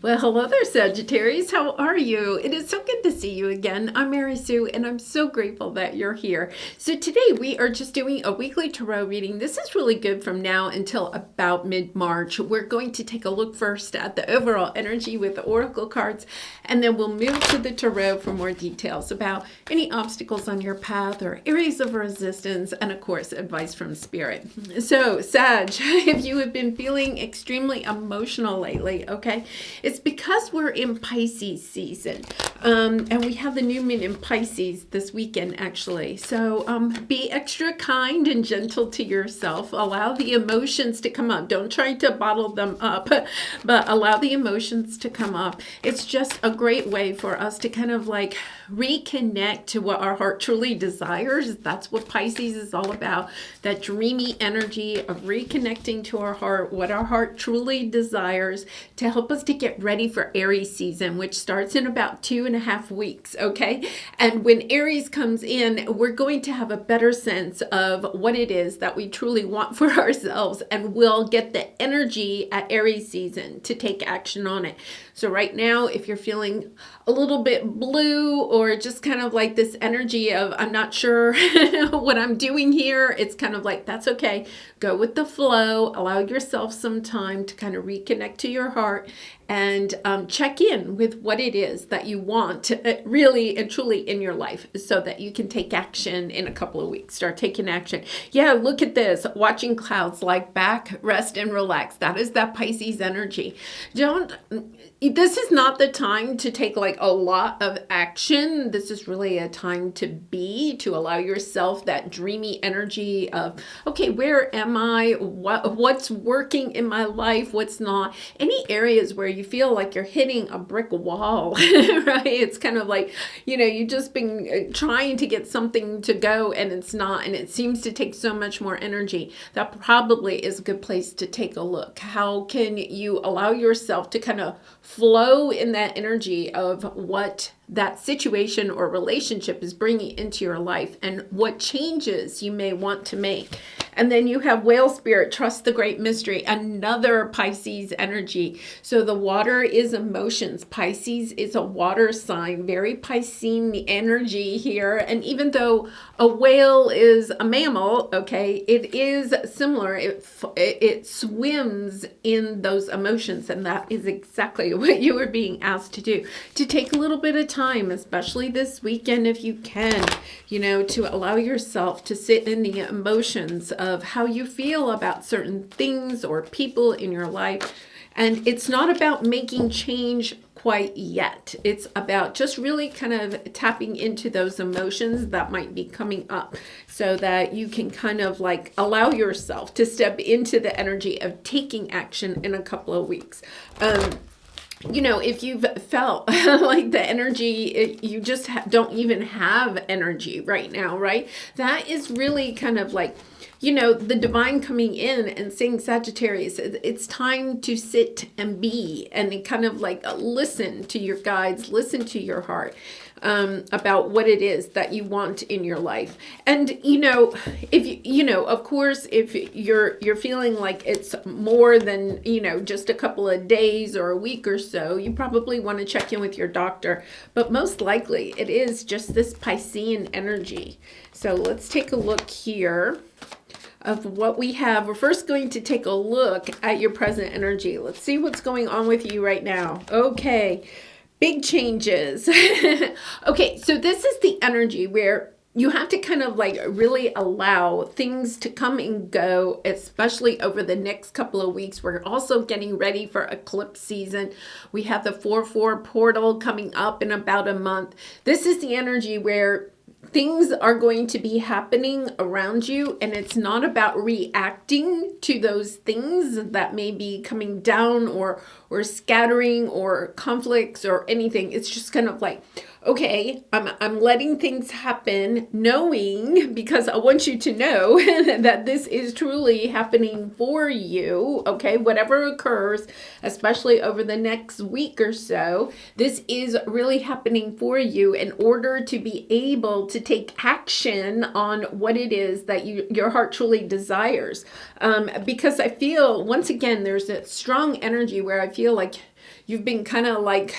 Well, hello there, Sagittarius. How are you? It is so good to see you again. I'm Mary Sue, and I'm so grateful that you're here. So today we are just doing a weekly tarot reading. This is really good from now until about mid-March. We're going to take a look first at the overall energy with the oracle cards, and then we'll move to the tarot for more details about any obstacles on your path or areas of resistance, and of course, advice from Spirit. So, Sag, if you have been feeling extremely emotional lately, okay, it's because we're in Pisces season, and we have the new moon in Pisces this weekend, actually. So be extra kind and gentle to yourself. Allow the emotions to come up. Don't try to bottle them up, but allow the emotions to come up. It's just a great way for us to kind of like reconnect to what our heart truly desires. That's what Pisces is all about. That dreamy energy of reconnecting to our heart, what our heart truly desires, to help us to get ready for Aries season, which starts in about 2.5 weeks, okay? And when Aries comes in, we're going to have a better sense of what it is that we truly want for ourselves, and we'll get the energy at Aries season to take action on it. So right now, if you're feeling a little bit blue or just kind of like this energy of, I'm not sure what I'm doing here, it's kind of like, that's okay. Go with the flow. Allow yourself some time to kind of reconnect to your heart and check in with what it is that you want really and truly in your life, so that you can take action in a couple of weeks. Start taking action. Yeah, look at this. Watching clouds, like back, rest, and relax. That is that Pisces energy. This is not the time to take like a lot of action. This is really a time to allow yourself that dreamy energy of, okay, where am I? What's working in my life? What's not? Any areas where you feel like you're hitting a brick wall, right? It's kind of like, you've just been trying to get something to go and it's not, and it seems to take so much more energy. That probably is a good place to take a look. How can you allow yourself to kind of flow in that energy of what that situation or relationship is bringing into your life and what changes you may want to make? And then you have whale spirit, trust the great mystery, another Pisces energy. So the water is emotions. Pisces is a water sign, very Piscean energy here. And even though a whale is a mammal, okay, it is similar. It swims in those emotions, and that is exactly what you are being asked to do. To take a little bit of time, especially this weekend if you can, to allow yourself to sit in the emotions of how you feel about certain things or people in your life. And it's not about making change quite yet. It's about just really kind of tapping into those emotions that might be coming up, so that you can kind of like allow yourself to step into the energy of taking action in a couple of weeks. If you've felt like the energy, you just don't even have energy right now, right? That is really kind of like, the divine coming in and saying, Sagittarius, it's time to sit and be, and kind of like listen to your guides, listen to your heart about what it is that you want in your life. And, if of course, if you're feeling like it's more than, just a couple of days or a week or so, you probably want to check in with your doctor. But most likely it is just this Piscean energy. So let's take a look here of what we have. We're first going to take a look at your present energy. Let's see what's going on with you right now. Okay, big changes. Okay, so this is the energy where you have to kind of like really allow things to come and go, especially over the next couple of weeks. We're also getting ready for eclipse season. We have the 4/4 portal coming up in about a month. This is the energy where things are going to be happening around you, and it's not about reacting to those things that may be coming down or scattering or conflicts or anything. It's just kind of like, okay, I'm letting things happen, knowing, because I want you to know that this is truly happening for you, okay? Whatever occurs, especially over the next week or so, this is really happening for you in order to be able to take action on what it is that your heart truly desires. Because I feel, once again, there's a strong energy where I feel like you've been kind of like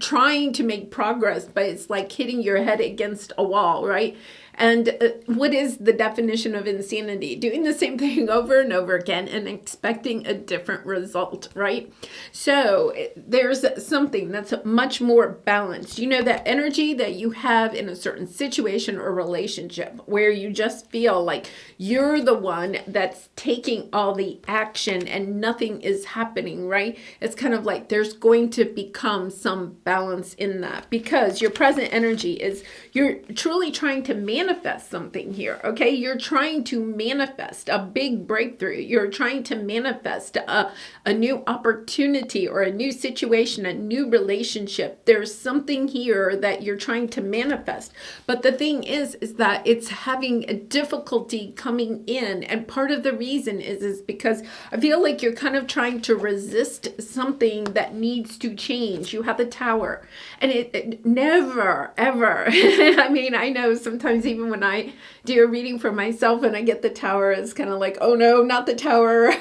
trying to make progress, but it's like hitting your head against a wall, right? And what is the definition of insanity? Doing the same thing over and over again and expecting a different result, right? So there's something that's much more balanced. You know, that energy that you have in a certain situation or relationship where you just feel like you're the one that's taking all the action and nothing is happening, right? It's kind of like there's going to become some balance in that, because your present energy is you're truly trying to manifest something here, okay? You're trying to manifest a big breakthrough. You're trying to manifest a new opportunity or a new situation, a new relationship. There's something here that you're trying to manifest. But the thing is that it's having a difficulty coming in. And part of the reason is because I feel like you're kind of trying to resist something that needs to change. You have the Tower, and it never, ever, I mean, I know sometimes even when I do a reading for myself and I get the Tower, it's kind of like, oh no, not the Tower,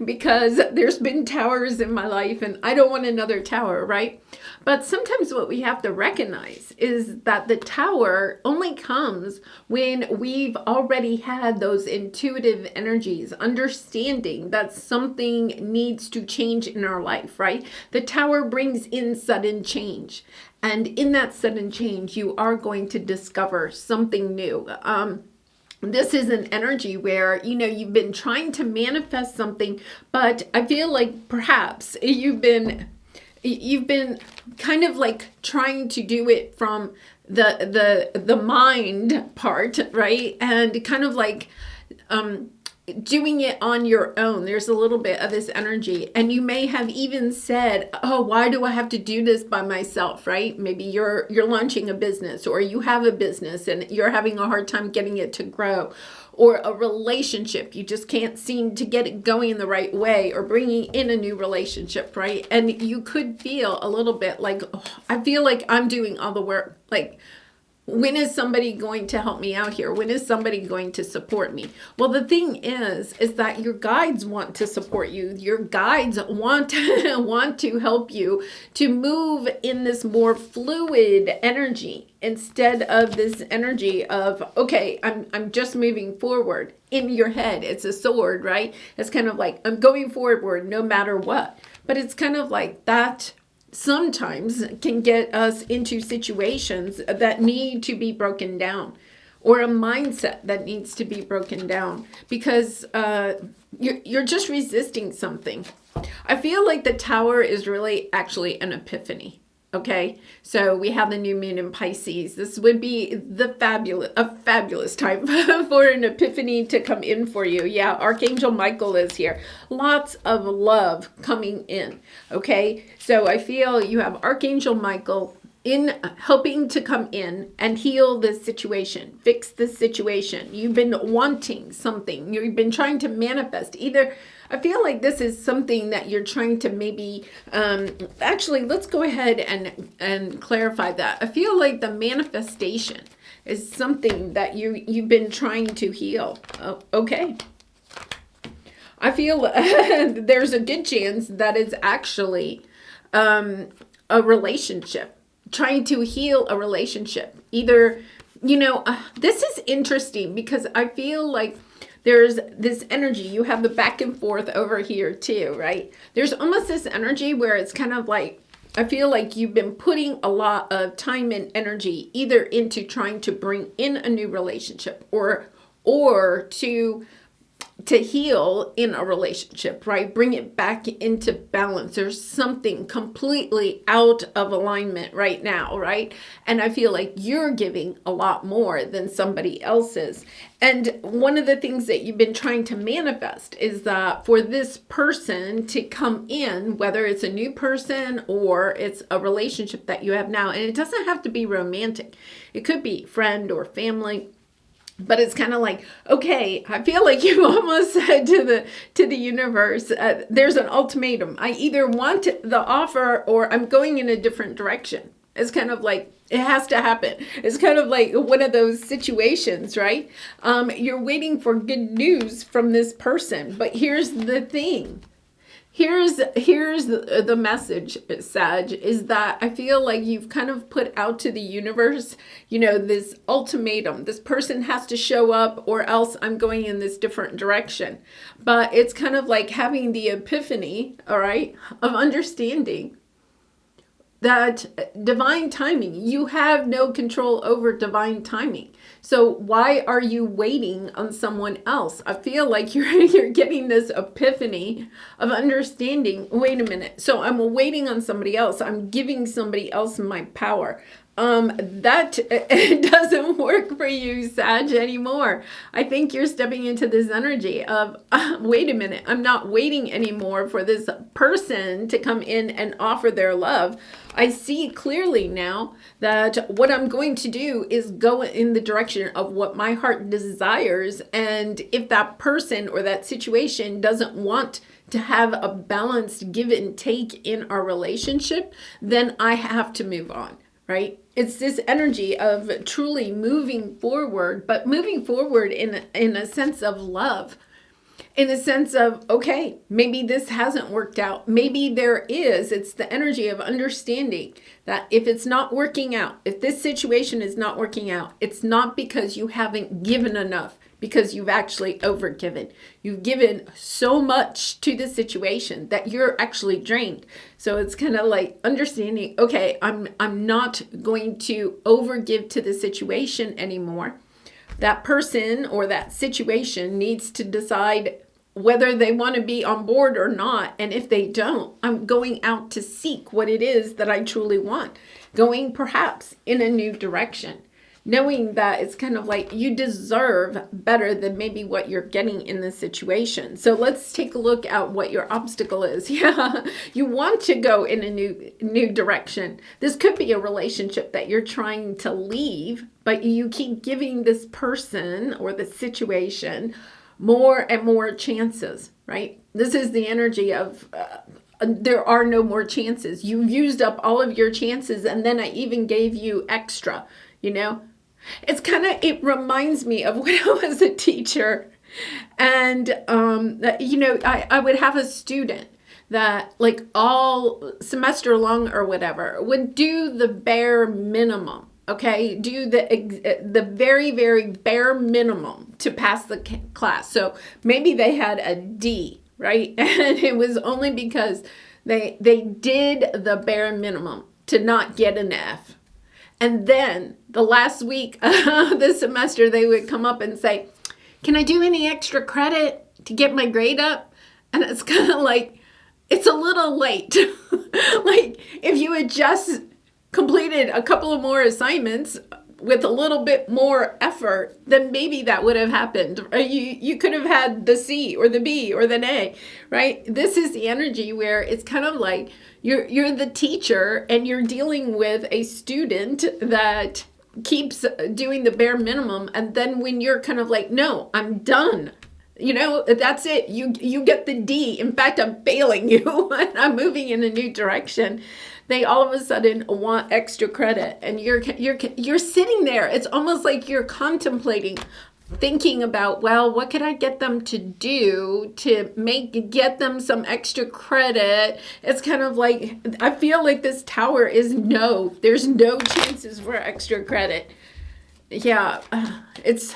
because there's been towers in my life and I don't want another tower, right? But sometimes what we have to recognize is that the Tower only comes when we've already had those intuitive energies, understanding that something needs to change in our life, right? The Tower brings in sudden change. And in that sudden change, you are going to discover something new. This is an energy where, you know, you've been trying to manifest something, but I feel like perhaps you've been kind of like trying to do it from the mind part, right? And kind of like doing it on your own. There's a little bit of this energy, and you may have even said, oh, why do I have to do this by myself, right? Maybe you're launching a business, or you have a business and you're having a hard time getting it to grow, or a relationship, you just can't seem to get it going in the right way, or bringing in a new relationship, right? And you could feel a little bit like, oh, I feel like I'm doing all the work. Like, when is somebody going to help me out here? When is somebody going to support me? Well, the thing is that your guides want to support you. Your guides want to help you to move in this more fluid energy, instead of this energy of, okay, I'm just moving forward. In your head, it's a sword, right? It's kind of like, I'm going forward no matter what. But it's kind of like that sometimes can get us into situations that need to be broken down, or a mindset that needs to be broken down, because you're just resisting something. I feel like the Tower is really actually an epiphany. Okay, so we have the new moon in Pisces. This would be a fabulous time for an epiphany to come in for you. Yeah, Archangel Michael is here. Lots of love coming in. Okay, so I feel you have Archangel Michael in helping to come in and heal this situation, fix this situation. You've been wanting something. You've been trying to manifest either. I feel like this is something that you're trying to maybe, actually, let's go ahead and clarify that. I feel like the manifestation is something that you've been trying to heal. Oh, okay. I feel there's a good chance that it's actually a relationship, trying to heal a relationship. Either, you know, this is interesting because I feel like there's this energy. You have the back and forth over here too, right? There's almost this energy where it's kind of like, I feel like you've been putting a lot of time and energy either into trying to bring in a new relationship, or to to heal in a relationship, right? Bring it back into balance. There's something completely out of alignment right now, right? And I feel like you're giving a lot more than somebody else is. And one of the things that you've been trying to manifest is that for this person to come in, whether it's a new person or it's a relationship that you have now, and it doesn't have to be romantic. It could be friend or family. But it's kind of like, okay, I feel like you almost said to the universe, there's an ultimatum. I either want the offer or I'm going in a different direction. It's kind of like, it has to happen. It's kind of like one of those situations, right? You're waiting for good news from this person. But here's the thing. Here's the message, Sag, is that I feel like you've kind of put out to the universe, this ultimatum. This person has to show up or else I'm going in this different direction. But it's kind of like having the epiphany, all right, of understanding that divine timing, you have no control over divine timing. So why are you waiting on someone else? I feel like you're getting this epiphany of understanding, wait a minute, so I'm waiting on somebody else. I'm giving somebody else my power. That it doesn't work for you, Sag, anymore. I think you're stepping into this energy of, wait a minute, I'm not waiting anymore for this person to come in and offer their love. I see clearly now that what I'm going to do is go in the direction of what my heart desires. And if that person or that situation doesn't want to have a balanced give and take in our relationship, then I have to move on, right? It's this energy of truly moving forward, but moving forward in a sense of love. In a sense of, okay, maybe this hasn't worked out. Maybe there is. It's the energy of understanding that if it's not working out, if this situation is not working out, it's not because you haven't given enough, because you've actually overgiven. You've given so much to the situation that you're actually drained. So it's kind of like understanding, okay, I'm not going to overgive to the situation anymore. That person or that situation needs to decide whether they want to be on board or not. And if they don't, I'm going out to seek what it is that I truly want, going perhaps in a new direction, knowing that it's kind of like you deserve better than maybe what you're getting in this situation. So let's take a look at what your obstacle is. Yeah, you want to go in a new direction. This could be a relationship that you're trying to leave, but you keep giving this person or the situation more and more chances, right? This is the energy of there are no more chances. You used up all of your chances, and then I even gave you extra, It's it reminds me of when I was a teacher, and, I would have a student that like all semester long or whatever would do the bare minimum. Okay, do the very, very bare minimum to pass the class. So maybe they had a D, right? And it was only because they did the bare minimum to not get an F. And then the last week of the semester, they would come up and say, can I do any extra credit to get my grade up? And it's kind of like, it's a little late. Like if you had just completed a couple of more assignments with a little bit more effort, then maybe that would have happened. You could have had the C or the B or the A, right? This is the energy where it's kind of like you're the teacher and you're dealing with a student that keeps doing the bare minimum. And then when you're kind of like, no, I'm done. That's it. You get the D. In fact, I'm failing you and I'm moving in a new direction. They all of a sudden want extra credit, and you're sitting there. It's almost like you're contemplating, thinking about, well, what could I get them to do to get them some extra credit? It's kind of like, I feel like this tower is there's no chances for extra credit. Yeah, it's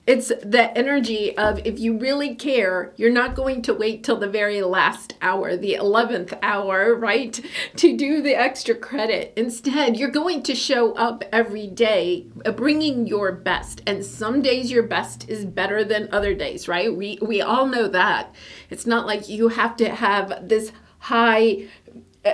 It's the energy of, if you really care, you're not going to wait till the very last hour, the 11th hour, right, to do the extra credit. Instead, you're going to show up every day bringing your best. And some days your best is better than other days, right? We all know that. It's not like you have to have this high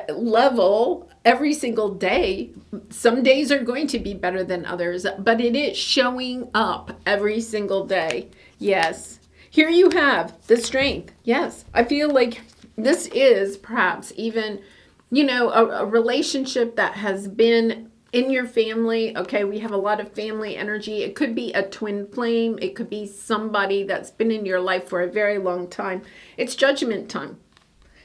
level every single day. Some days are going to be better than others, but it is showing up every single day. Yes. Here you have the strength. Yes. I feel like this is perhaps even, a relationship that has been in your family. Okay, we have a lot of family energy. It could be a twin flame. It could be somebody that's been in your life for a very long time. It's judgment time.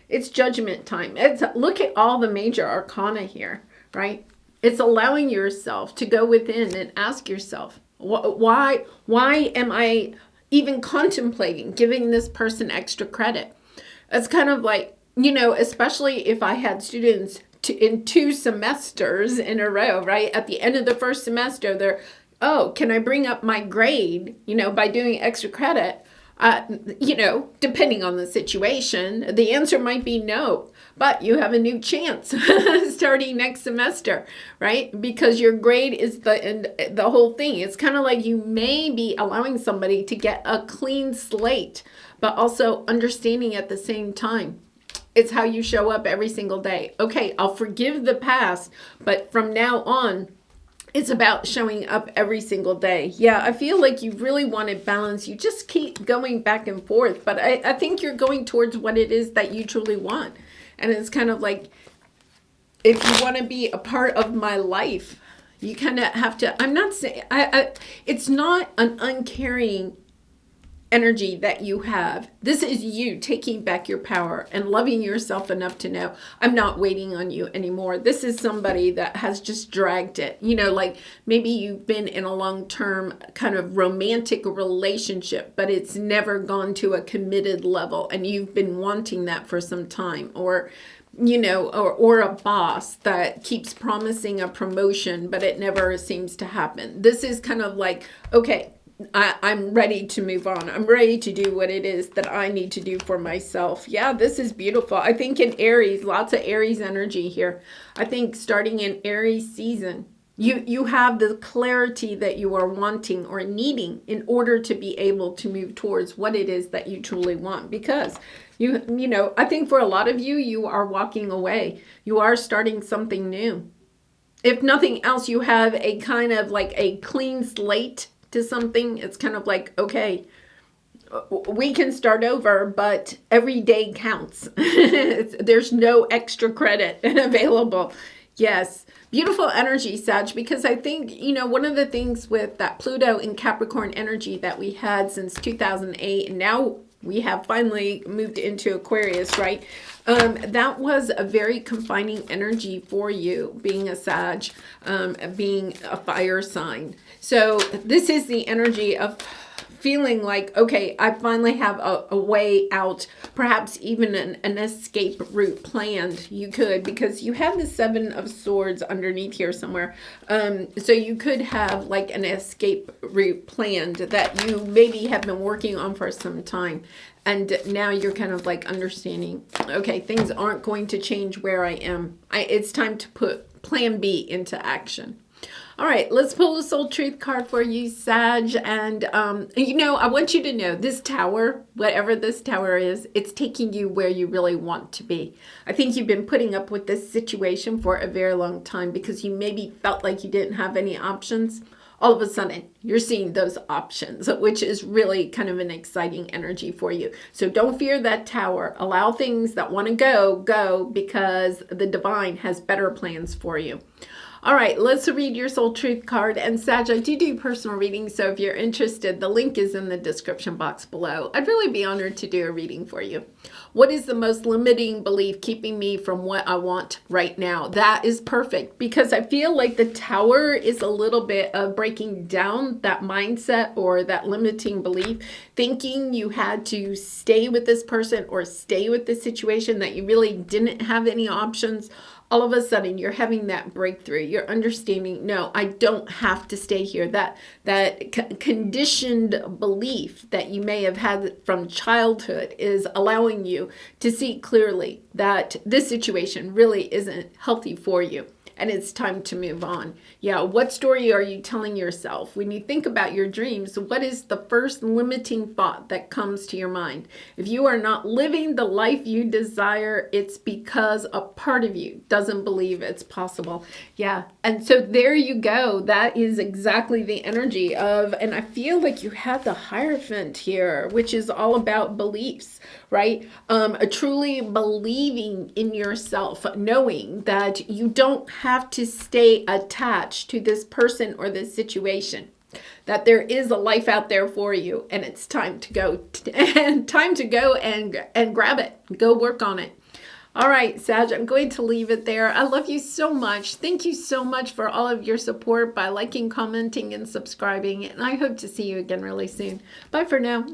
It's judgment time. Look at all the major arcana here, right? It's allowing yourself to go within and ask yourself, why am I even contemplating giving this person extra credit? It's kind of like, especially if I had students in 2 semesters in a row, right? At the end of the first semester, they're, oh, can I bring up my grade, by doing extra credit? Depending on the situation, the answer might be no, but you have a new chance starting next semester, right? Because your grade is the whole thing. It's kind of like you may be allowing somebody to get a clean slate, but also understanding at the same time. It's how you show up every single day. Okay, I'll forgive the past, but from now on, it's about showing up every single day. Yeah, I feel like you really wanted balance. You just keep going back and forth. But I think you're going towards what it is that you truly want. And it's kind of like, if you want to be a part of my life, you kind of have to, I'm not saying, it's not an uncaring energy that you have. This is you taking back your power and loving yourself enough to know, I'm not waiting on you anymore. This is somebody that has just dragged it. Like maybe you've been in a long-term kind of romantic relationship, but it's never gone to a committed level, and you've been wanting that for some time. Or or a boss that keeps promising a promotion, but it never seems to happen. This is kind of like, okay, I'm ready to move on. I'm ready to do what it is that I need to do for myself. Yeah, this is beautiful. I think in Aries, lots of Aries energy here. I think starting in Aries season, you have the clarity that you are wanting or needing in order to be able to move towards what it is that you truly want. Because I think for a lot of you, you are walking away. You are starting something new. If nothing else, you have a kind of like a clean slate to something. It's kind of like, okay, we can start over, but every day counts. There's no extra credit available. Yes, beautiful energy, Sag, because I think, one of the things with that Pluto and Capricorn energy that we had since 2008, and now we have finally moved into Aquarius, right? That was a very confining energy for you, being a Sag, being a fire sign. So this is the energy of feeling like, okay, I finally have a way out, perhaps even an escape route planned. You could, because you have the 7 of Swords underneath here somewhere. So you could have like an escape route planned that you maybe have been working on for some time. And now you're kind of like understanding, okay, things aren't going to change where I am. It's time to put plan B into action. All right, let's pull the Soul Truth card for you, Sag. And, I want you to know this tower, whatever this tower is, it's taking you where you really want to be. I think you've been putting up with this situation for a very long time because you maybe felt like you didn't have any options. All of a sudden, you're seeing those options, which is really kind of an exciting energy for you. So don't fear that tower. Allow things that want to go, because the divine has better plans for you. All right, let's read your Soul Truth card. And Sag, I do personal readings, so if you're interested, the link is in the description box below. I'd really be honored to do a reading for you. What is the most limiting belief keeping me from what I want right now? That is perfect, because I feel like the tower is a little bit of breaking down that mindset or that limiting belief, thinking you had to stay with this person or stay with this situation, that you really didn't have any options. all of a sudden you're having that breakthrough. You're understanding, no, I don't have to stay here. That conditioned belief that you may have had from childhood is allowing you to see clearly that this situation really isn't healthy for you. And it's time to move on. Yeah, what story are you telling yourself? When you think about your dreams, what is the first limiting thought that comes to your mind? If you are not living the life you desire, it's because a part of you doesn't believe it's possible. Yeah, and so there you go. That is exactly the energy of, and I feel like you have the Hierophant here, which is all about beliefs, right? Truly believing in yourself, knowing that you don't have to stay attached to this person or this situation, that there is a life out there for you, and it's time to go and grab it, go work on it. All right, Sag, I'm going to leave it there. I love you so much. Thank you so much for all of your support by liking, commenting, and subscribing. And I hope to see you again really soon. Bye for now.